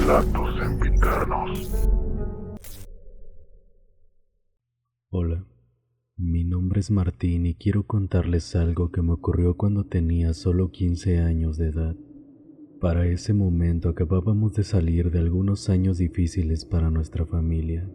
Relatos Sempiternos. Hola, mi nombre es Martín y quiero contarles algo que me ocurrió cuando tenía solo 15 años de edad. Para ese momento acabábamos de salir de algunos años difíciles para nuestra familia,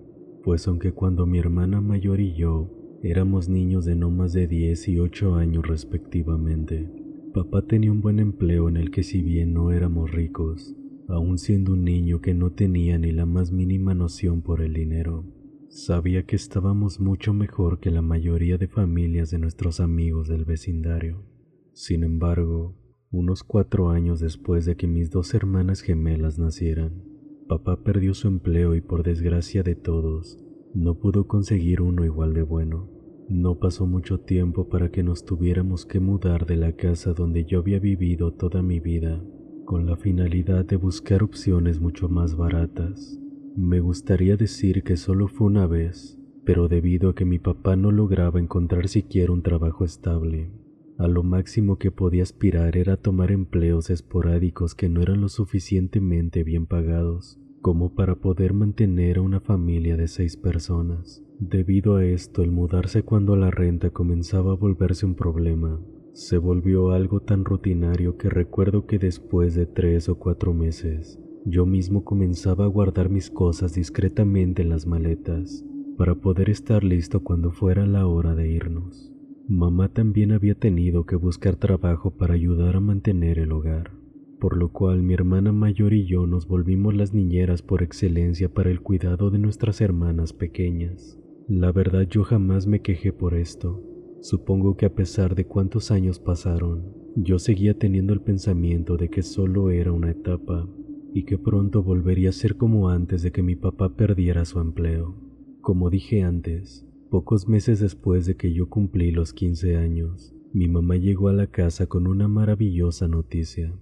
pues aunque cuando mi hermana mayor y yo éramos niños de no más de 10 y 8 años respectivamente, papá tenía un buen empleo en el que, si bien no éramos ricos, aún siendo un niño que no tenía ni la más mínima noción por el dinero, sabía que estábamos mucho mejor que la mayoría de familias de nuestros amigos del vecindario. Sin embargo, unos 4 años después de que mis 2 hermanas gemelas nacieran, papá perdió su empleo y, por desgracia de todos, no pudo conseguir uno igual de bueno. No pasó mucho tiempo para que nos tuviéramos que mudar de la casa donde yo había vivido toda mi vida, con la finalidad de buscar opciones mucho más baratas. Me gustaría decir que solo fue una vez, pero debido a que mi papá no lograba encontrar siquiera un trabajo estable, a lo máximo que podía aspirar era tomar empleos esporádicos que no eran lo suficientemente bien pagados como para poder mantener a una familia de 6 personas. Debido a esto, el mudarse cuando la renta comenzaba a volverse un problema se volvió algo tan rutinario que recuerdo que después de 3 o 4 meses, yo mismo comenzaba a guardar mis cosas discretamente en las maletas para poder estar listo cuando fuera la hora de irnos. Mamá también había tenido que buscar trabajo para ayudar a mantener el hogar, por lo cual mi hermana mayor y yo nos volvimos las niñeras por excelencia para el cuidado de nuestras hermanas pequeñas. La verdad, yo jamás me quejé por esto. Supongo que a pesar de cuántos años pasaron, yo seguía teniendo el pensamiento de que solo era una etapa y que pronto volvería a ser como antes de que mi papá perdiera su empleo. Como dije antes, pocos meses después de que yo cumplí los 15 años, mi mamá llegó a la casa con una maravillosa noticia.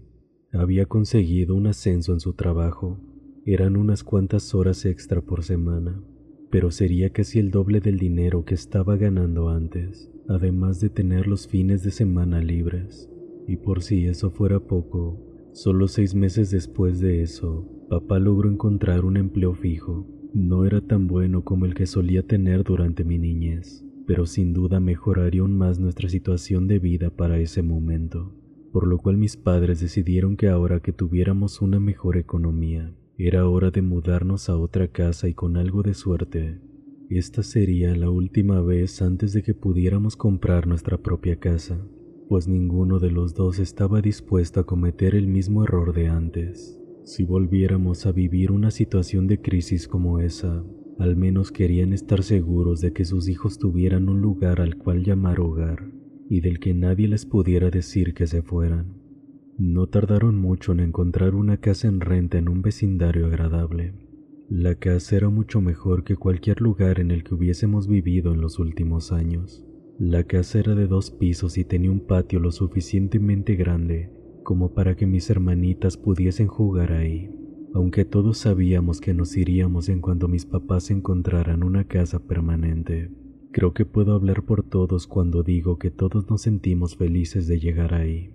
Había conseguido un ascenso en su trabajo. Eran unas cuantas horas extra por semana, pero sería casi el doble del dinero que estaba ganando antes, además de tener los fines de semana libres. Y por si eso fuera poco, solo 6 meses después de eso, papá logró encontrar un empleo fijo. No era tan bueno como el que solía tener durante mi niñez, pero sin duda mejoraría aún más nuestra situación de vida para ese momento, por lo cual mis padres decidieron que ahora que tuviéramos una mejor economía, era hora de mudarnos a otra casa y, con algo de suerte, esta sería la última vez antes de que pudiéramos comprar nuestra propia casa, pues ninguno de los dos estaba dispuesto a cometer el mismo error de antes. Si volviéramos a vivir una situación de crisis como esa, al menos querían estar seguros de que sus hijos tuvieran un lugar al cual llamar hogar y del que nadie les pudiera decir que se fueran. No tardaron mucho en encontrar una casa en renta en un vecindario agradable. La casa era mucho mejor que cualquier lugar en el que hubiésemos vivido en los últimos años. La casa era de 2 pisos y tenía un patio lo suficientemente grande como para que mis hermanitas pudiesen jugar ahí, aunque todos sabíamos que nos iríamos en cuanto mis papás encontraran una casa permanente. Creo que puedo hablar por todos cuando digo que todos nos sentimos felices de llegar ahí.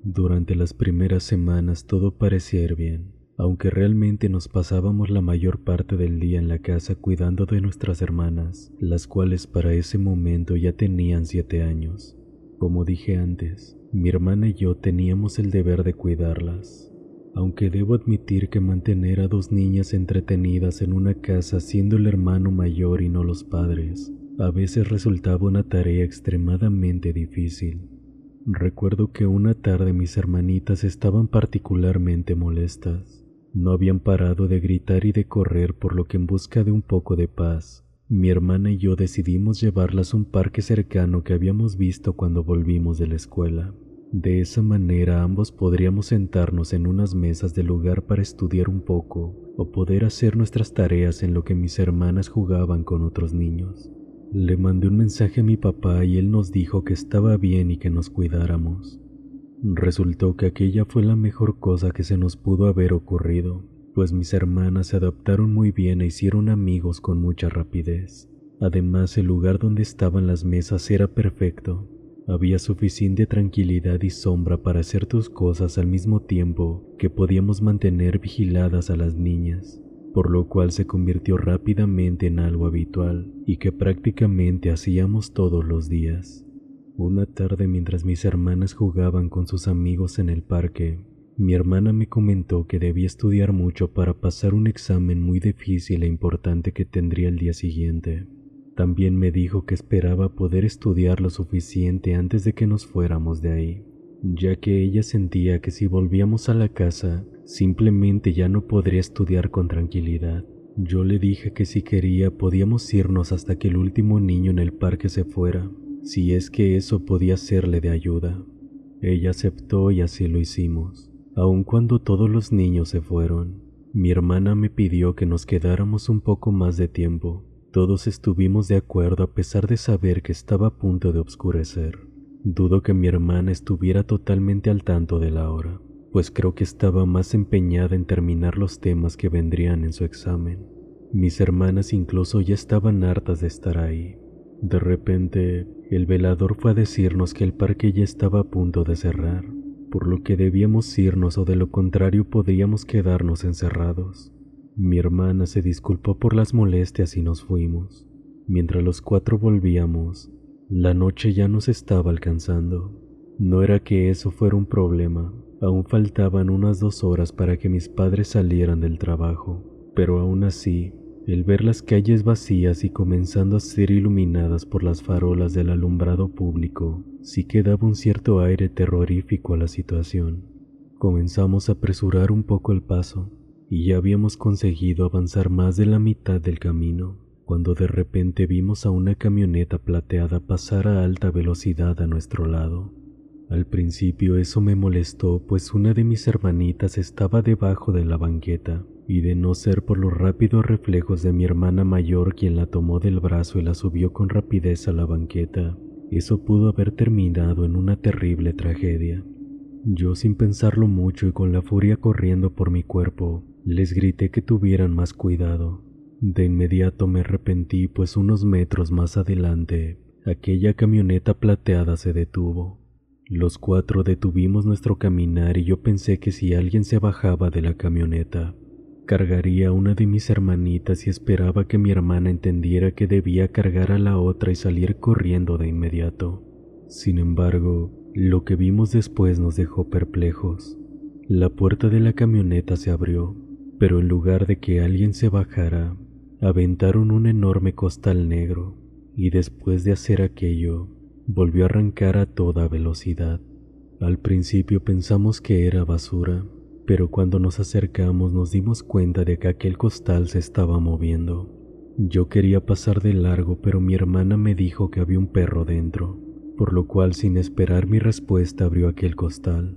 Durante las primeras semanas todo parecía ir bien, aunque realmente nos pasábamos la mayor parte del día en la casa cuidando de nuestras hermanas, las cuales para ese momento ya tenían 7 años. Como dije antes, mi hermana y yo teníamos el deber de cuidarlas, aunque debo admitir que mantener a 2 niñas entretenidas en una casa siendo el hermano mayor y no los padres, a veces resultaba una tarea extremadamente difícil. Recuerdo que una tarde mis hermanitas estaban particularmente molestas. No habían parado de gritar y de correr, por lo que, en busca de un poco de paz, mi hermana y yo decidimos llevarlas a un parque cercano que habíamos visto cuando volvimos de la escuela. De esa manera ambos podríamos sentarnos en unas mesas del lugar para estudiar un poco o poder hacer nuestras tareas en lo que mis hermanas jugaban con otros niños. Le mandé un mensaje a mi papá y él nos dijo que estaba bien y que nos cuidáramos. Resultó que aquella fue la mejor cosa que se nos pudo haber ocurrido, pues mis hermanas se adaptaron muy bien e hicieron amigos con mucha rapidez. Además, el lugar donde estaban las mesas era perfecto. Había suficiente tranquilidad y sombra para hacer tus cosas al mismo tiempo que podíamos mantener vigiladas a las niñas, por lo cual se convirtió rápidamente en algo habitual y que prácticamente hacíamos todos los días. Una tarde, mientras mis hermanas jugaban con sus amigos en el parque, mi hermana me comentó que debía estudiar mucho para pasar un examen muy difícil e importante que tendría el día siguiente. También me dijo que esperaba poder estudiar lo suficiente antes de que nos fuéramos de ahí, ya que ella sentía que si volvíamos a la casa, simplemente ya no podría estudiar con tranquilidad. Yo le dije que si quería podíamos irnos hasta que el último niño en el parque se fuera, si es que eso podía serle de ayuda. Ella aceptó y así lo hicimos. Aun cuando todos los niños se fueron, mi hermana me pidió que nos quedáramos un poco más de tiempo. Todos estuvimos de acuerdo a pesar de saber que estaba a punto de oscurecer. Dudo que mi hermana estuviera totalmente al tanto de la hora, pues creo que estaba más empeñada en terminar los temas que vendrían en su examen. Mis hermanas incluso ya estaban hartas de estar ahí. De repente, el velador fue a decirnos que el parque ya estaba a punto de cerrar, por lo que debíamos irnos o de lo contrario podríamos quedarnos encerrados. Mi hermana se disculpó por las molestias y nos fuimos. Mientras los 4 volvíamos, la noche ya nos estaba alcanzando. No era que eso fuera un problema, aún faltaban unas 2 horas para que mis padres salieran del trabajo, pero aún así, el ver las calles vacías y comenzando a ser iluminadas por las farolas del alumbrado público, sí que daba un cierto aire terrorífico a la situación. Comenzamos a apresurar un poco el paso, y ya habíamos conseguido avanzar más de la mitad del camino, cuando de repente vimos a una camioneta plateada pasar a alta velocidad a nuestro lado. Al principio eso me molestó, pues una de mis hermanitas estaba debajo de la banqueta, y de no ser por los rápidos reflejos de mi hermana mayor quien la tomó del brazo y la subió con rapidez a la banqueta, eso pudo haber terminado en una terrible tragedia. Yo, sin pensarlo mucho y con la furia corriendo por mi cuerpo, les grité que tuvieran más cuidado. De inmediato me arrepentí, pues unos metros más adelante, aquella camioneta plateada se detuvo. Los 4 detuvimos nuestro caminar y yo pensé que si alguien se bajaba de la camioneta, cargaría a una de mis hermanitas y esperaba que mi hermana entendiera que debía cargar a la otra y salir corriendo de inmediato. Sin embargo, lo que vimos después nos dejó perplejos. La puerta de la camioneta se abrió, pero en lugar de que alguien se bajara, aventaron un enorme costal negro, y después de hacer aquello, volvió a arrancar a toda velocidad. Al principio pensamos que era basura, pero cuando nos acercamos nos dimos cuenta de que aquel costal se estaba moviendo. Yo quería pasar de largo, pero mi hermana me dijo que había un perro dentro, por lo cual sin esperar mi respuesta abrió aquel costal.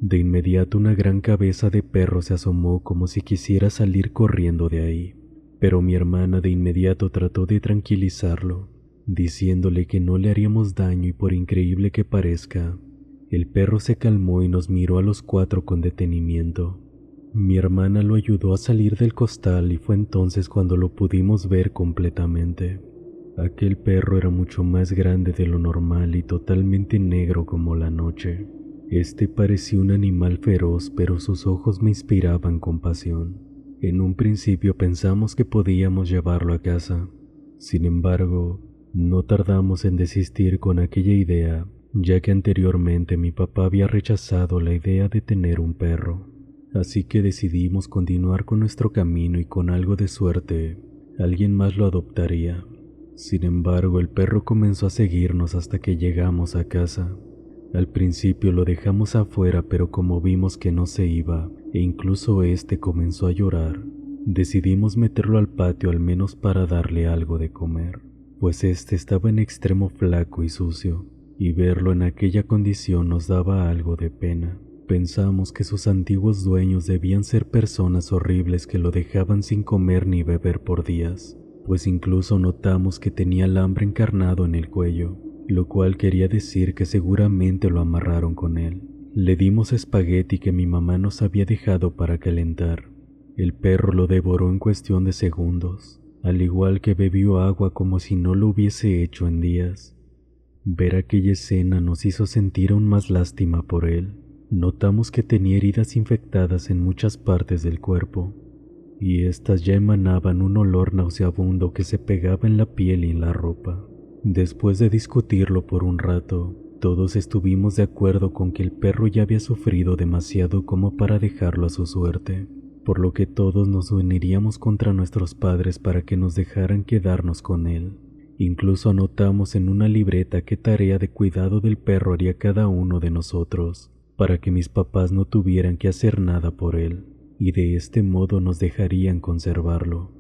De inmediato una gran cabeza de perro se asomó como si quisiera salir corriendo de ahí, pero mi hermana de inmediato trató de tranquilizarlo, diciéndole que no le haríamos daño y por increíble que parezca, el perro se calmó y nos miró a los 4 con detenimiento. Mi hermana lo ayudó a salir del costal y fue entonces cuando lo pudimos ver completamente. Aquel perro era mucho más grande de lo normal y totalmente negro como la noche. Este parecía un animal feroz, pero sus ojos me inspiraban compasión. En un principio pensamos que podíamos llevarlo a casa. Sin embargo, no tardamos en desistir con aquella idea, ya que anteriormente mi papá había rechazado la idea de tener un perro. Así que decidimos continuar con nuestro camino y con algo de suerte, alguien más lo adoptaría. Sin embargo, el perro comenzó a seguirnos hasta que llegamos a casa. Al principio lo dejamos afuera, pero como vimos que no se iba, e incluso este comenzó a llorar, decidimos meterlo al patio al menos para darle algo de comer, pues este estaba en extremo flaco y sucio, y verlo en aquella condición nos daba algo de pena. Pensamos que sus antiguos dueños debían ser personas horribles que lo dejaban sin comer ni beber por días, pues incluso notamos que tenía alambre encarnado en el cuello, lo cual quería decir que seguramente lo amarraron con él. Le dimos espagueti que mi mamá nos había dejado para calentar. El perro lo devoró en cuestión de segundos, al igual que bebió agua como si no lo hubiese hecho en días. Ver aquella escena nos hizo sentir aún más lástima por él. Notamos que tenía heridas infectadas en muchas partes del cuerpo, y éstas ya emanaban un olor nauseabundo que se pegaba en la piel y en la ropa. Después de discutirlo por un rato, todos estuvimos de acuerdo con que el perro ya había sufrido demasiado como para dejarlo a su suerte, por lo que todos nos uniríamos contra nuestros padres para que nos dejaran quedarnos con él. Incluso anotamos en una libreta qué tarea de cuidado del perro haría cada uno de nosotros, para que mis papás no tuvieran que hacer nada por él, y de este modo nos dejarían conservarlo.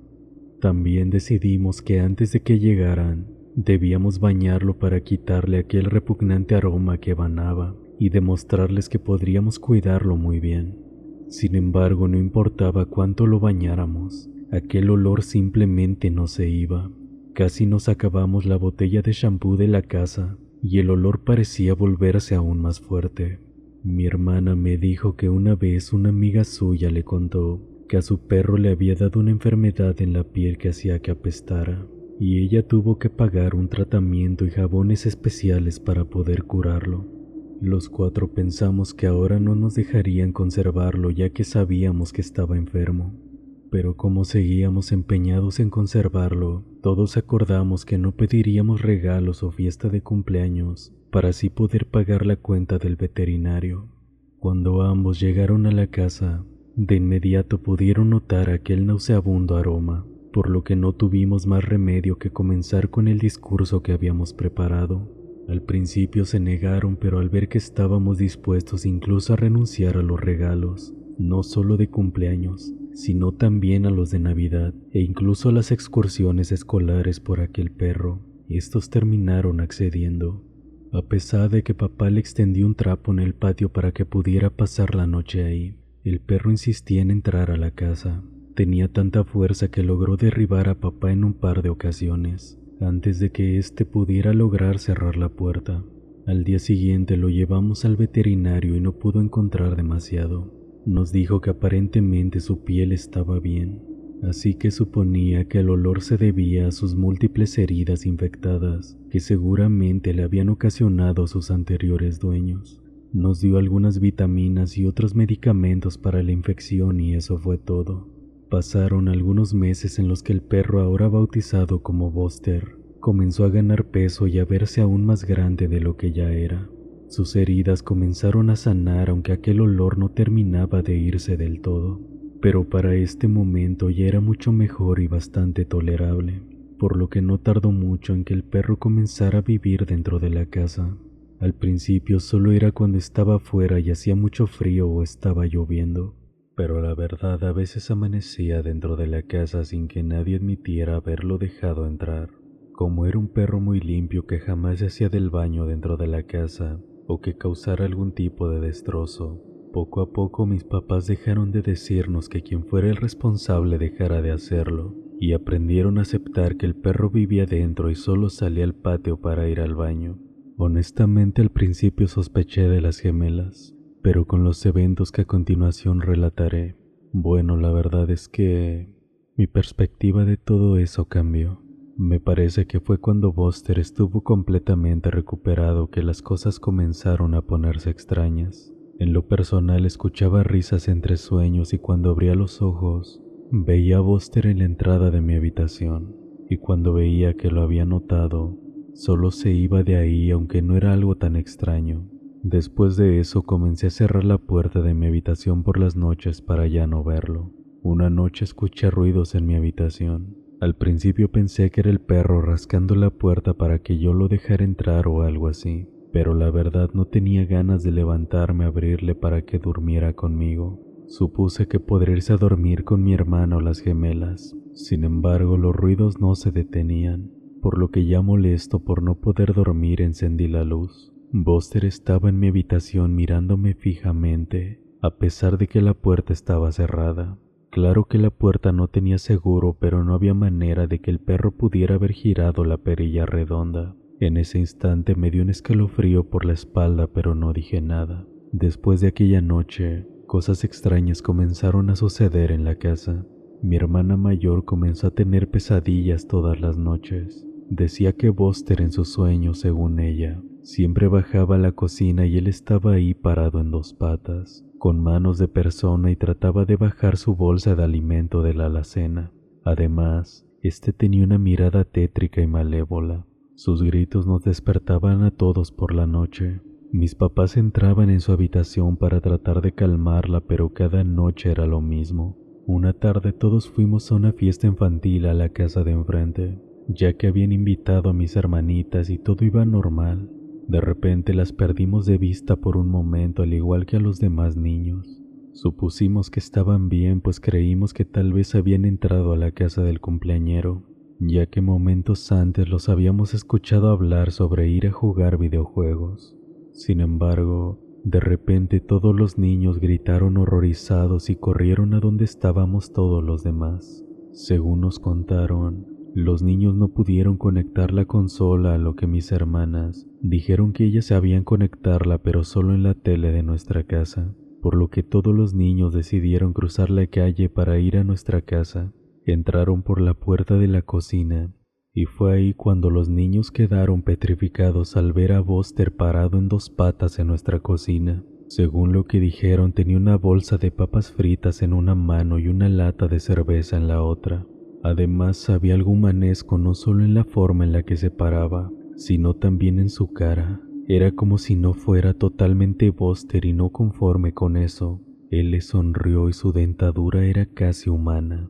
También decidimos que antes de que llegaran, debíamos bañarlo para quitarle aquel repugnante aroma que emanaba y demostrarles que podríamos cuidarlo muy bien. Sin embargo, no importaba cuánto lo bañáramos, aquel olor simplemente no se iba. Casi nos acabamos la botella de shampoo de la casa y el olor parecía volverse aún más fuerte. Mi hermana me dijo que una vez una amiga suya le contó que a su perro le había dado una enfermedad en la piel que hacía que apestara, y ella tuvo que pagar un tratamiento y jabones especiales para poder curarlo. Los 4 pensamos que ahora no nos dejarían conservarlo ya que sabíamos que estaba enfermo. Pero como seguíamos empeñados en conservarlo, todos acordamos que no pediríamos regalos o fiesta de cumpleaños para así poder pagar la cuenta del veterinario. Cuando ambos llegaron a la casa, de inmediato pudieron notar aquel nauseabundo aroma, por lo que no tuvimos más remedio que comenzar con el discurso que habíamos preparado. Al principio se negaron, pero al ver que estábamos dispuestos incluso a renunciar a los regalos, no solo de cumpleaños, sino también a los de Navidad e incluso a las excursiones escolares por aquel perro, estos terminaron accediendo. A pesar de que papá le extendió un trapo en el patio para que pudiera pasar la noche ahí, el perro insistía en entrar a la casa. Tenía tanta fuerza que logró derribar a papá en un par de ocasiones, antes de que éste pudiera lograr cerrar la puerta. Al día siguiente lo llevamos al veterinario y no pudo encontrar demasiado. Nos dijo que aparentemente su piel estaba bien, así que suponía que el olor se debía a sus múltiples heridas infectadas que seguramente le habían ocasionado sus anteriores dueños. Nos dio algunas vitaminas y otros medicamentos para la infección y eso fue todo. Pasaron algunos meses en los que el perro, ahora bautizado como Buster, comenzó a ganar peso y a verse aún más grande de lo que ya era. Sus heridas comenzaron a sanar aunque aquel olor no terminaba de irse del todo, pero para este momento ya era mucho mejor y bastante tolerable, por lo que no tardó mucho en que el perro comenzara a vivir dentro de la casa. Al principio solo era cuando estaba afuera y hacía mucho frío o estaba lloviendo, pero la verdad a veces amanecía dentro de la casa sin que nadie admitiera haberlo dejado entrar. Como era un perro muy limpio que jamás se hacía del baño dentro de la casa o que causara algún tipo de destrozo, poco a poco mis papás dejaron de decirnos que quien fuera el responsable dejara de hacerlo y aprendieron a aceptar que el perro vivía dentro y solo salía al patio para ir al baño. Honestamente al principio sospeché de las gemelas, pero con los eventos que a continuación relataré, bueno, la verdad es que mi perspectiva de todo eso cambió. Me parece que fue cuando Buster estuvo completamente recuperado que las cosas comenzaron a ponerse extrañas. En lo personal escuchaba risas entre sueños y cuando abría los ojos, veía a Buster en la entrada de mi habitación, y cuando veía que lo había notado, solo se iba de ahí aunque no era algo tan extraño. Después de eso comencé a cerrar la puerta de mi habitación por las noches para ya no verlo. Una noche escuché ruidos en mi habitación. Al principio pensé que era el perro rascando la puerta para que yo lo dejara entrar o algo así, pero la verdad no tenía ganas de levantarme a abrirle para que durmiera conmigo. Supuse que podría irse a dormir con mi hermana o las gemelas. Sin embargo, los ruidos no se detenían, por lo que ya molesto por no poder dormir encendí la luz. Buster estaba en mi habitación mirándome fijamente, a pesar de que la puerta estaba cerrada. Claro que la puerta no tenía seguro, pero no había manera de que el perro pudiera haber girado la perilla redonda. En ese instante me dio un escalofrío por la espalda, pero no dije nada. Después de aquella noche, cosas extrañas comenzaron a suceder en la casa. Mi hermana mayor comenzó a tener pesadillas todas las noches. Decía que Buster en sus sueños, según ella, siempre bajaba a la cocina y él estaba ahí parado en dos patas, con manos de persona y trataba de bajar su bolsa de alimento de la alacena. Además, este tenía una mirada tétrica y malévola. Sus gritos nos despertaban a todos por la noche. Mis papás entraban en su habitación para tratar de calmarla, pero cada noche era lo mismo. Una tarde todos fuimos a una fiesta infantil a la casa de enfrente, ya que habían invitado a mis hermanitas y todo iba normal. De repente las perdimos de vista por un momento, al igual que a los demás niños. Supusimos que estaban bien, pues creímos que tal vez habían entrado a la casa del cumpleañero, ya que momentos antes los habíamos escuchado hablar sobre ir a jugar videojuegos. Sin embargo, de repente todos los niños gritaron horrorizados y corrieron a donde estábamos todos los demás. Según nos contaron, los niños no pudieron conectar la consola, a lo que mis hermanas dijeron que ellas sabían conectarla, pero solo en la tele de nuestra casa, por lo que todos los niños decidieron cruzar la calle para ir a nuestra casa. Entraron por la puerta de la cocina y fue ahí cuando los niños quedaron petrificados al ver a Buster parado en dos patas en nuestra cocina. Según lo que dijeron, tenía una bolsa de papas fritas en una mano y una lata de cerveza en la otra. Además, había algo humanesco no solo en la forma en la que se paraba, sino también en su cara. Era como si no fuera totalmente Buster, y no conforme con eso, él le sonrió y su dentadura era casi humana.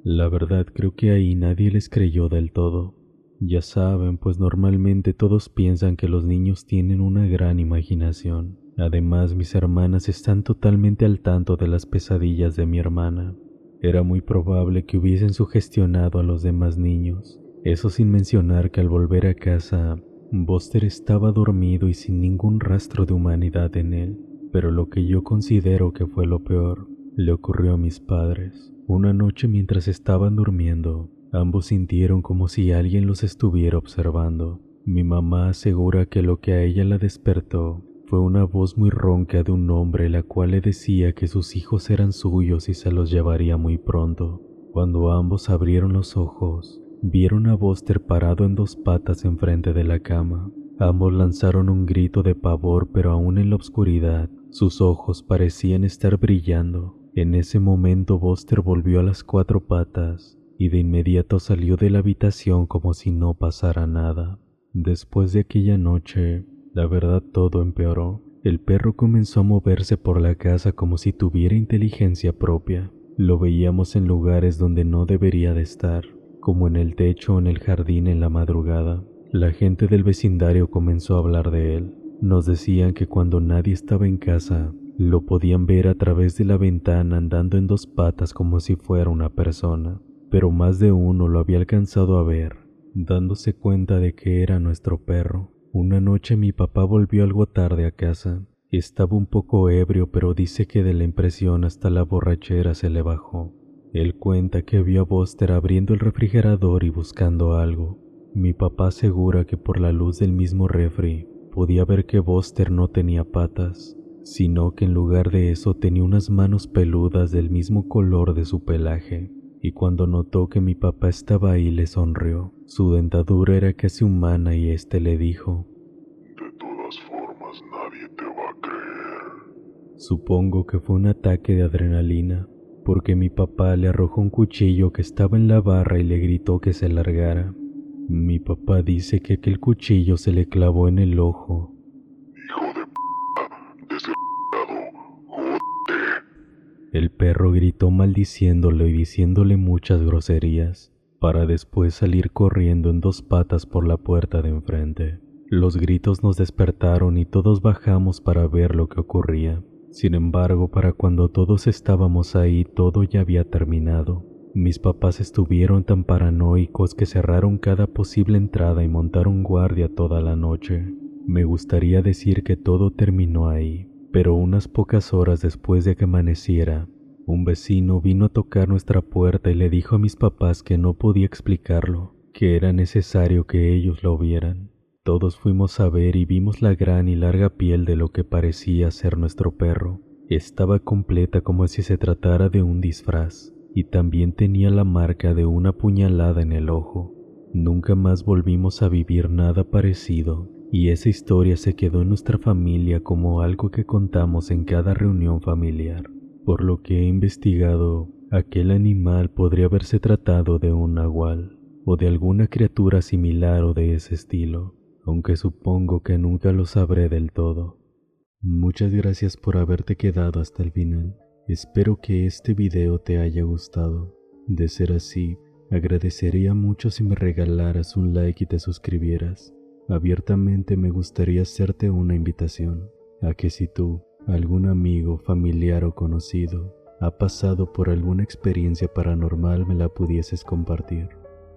La verdad, creo que ahí nadie les creyó del todo. Ya saben, pues normalmente todos piensan que los niños tienen una gran imaginación. Además, mis hermanas están totalmente al tanto de las pesadillas de mi hermana. Era muy probable que hubiesen sugestionado a los demás niños. Eso sin mencionar que al volver a casa, Buster estaba dormido y sin ningún rastro de humanidad en él. Pero lo que yo considero que fue lo peor, le ocurrió a mis padres. Una noche mientras estaban durmiendo, ambos sintieron como si alguien los estuviera observando. Mi mamá asegura que lo que a ella la despertó fue una voz muy ronca de un hombre, la cual le decía que sus hijos eran suyos y se los llevaría muy pronto. Cuando ambos abrieron los ojos, vieron a Buster parado en dos patas enfrente de la cama. Ambos lanzaron un grito de pavor, pero aún en la oscuridad, sus ojos parecían estar brillando. En ese momento Buster volvió a las cuatro patas y de inmediato salió de la habitación como si no pasara nada. Después de aquella noche, la verdad todo empeoró. El perro comenzó a moverse por la casa como si tuviera inteligencia propia. Lo veíamos en lugares donde no debería de estar, como en el techo o en el jardín en la madrugada. La gente del vecindario comenzó a hablar de él. Nos decían que cuando nadie estaba en casa, lo podían ver a través de la ventana andando en dos patas como si fuera una persona, pero más de uno lo había alcanzado a ver, dándose cuenta de que era nuestro perro. Una noche mi papá volvió algo tarde a casa. Estaba un poco ebrio, pero dice que de la impresión hasta la borrachera se le bajó. Él cuenta que vio a Buster abriendo el refrigerador y buscando algo. Mi papá asegura que por la luz del mismo refri podía ver que Buster no tenía patas, sino que en lugar de eso tenía unas manos peludas del mismo color de su pelaje, y cuando notó que mi papá estaba ahí le sonrió. Su dentadura era casi humana y le dijo: De todas formas, nadie te va a creer. Supongo que fue un ataque de adrenalina, porque mi papá le arrojó un cuchillo que estaba en la barra y le gritó que se largara. Mi papá dice que aquel cuchillo se le clavó en el ojo. Hijo de p***, desgraciado, jódete. El perro gritó maldiciéndolo y diciéndole muchas groserías, para después salir corriendo en dos patas por la puerta de enfrente. Los gritos nos despertaron y todos bajamos para ver lo que ocurría. Sin embargo, para cuando todos estábamos ahí, todo ya había terminado. Mis papás estuvieron tan paranoicos que cerraron cada posible entrada y montaron guardia toda la noche. Me gustaría decir que todo terminó ahí, pero unas pocas horas después de que amaneciera, un vecino vino a tocar nuestra puerta y le dijo a mis papás que no podía explicarlo, que era necesario que ellos lo vieran. Todos fuimos a ver y vimos la gran y larga piel de lo que parecía ser nuestro perro. Estaba completa como si se tratara de un disfraz, y también tenía la marca de una puñalada en el ojo. Nunca más volvimos a vivir nada parecido, y esa historia se quedó en nuestra familia como algo que contamos en cada reunión familiar. Por lo que he investigado, aquel animal podría haberse tratado de un nahual, o de alguna criatura similar o de ese estilo, aunque supongo que nunca lo sabré del todo. Muchas gracias por haberte quedado hasta el final. Espero que este video te haya gustado. De ser así, agradecería mucho si me regalaras un like y te suscribieras. Abiertamente me gustaría hacerte una invitación a que si tú, algún amigo, familiar o conocido, ha pasado por alguna experiencia paranormal me la pudieses compartir.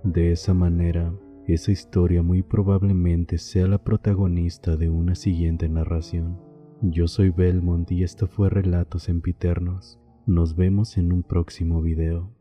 De esa manera, esa historia muy probablemente sea la protagonista de una siguiente narración. Yo soy Belmont y esto fue Relatos Sempiternos. Nos vemos en un próximo video.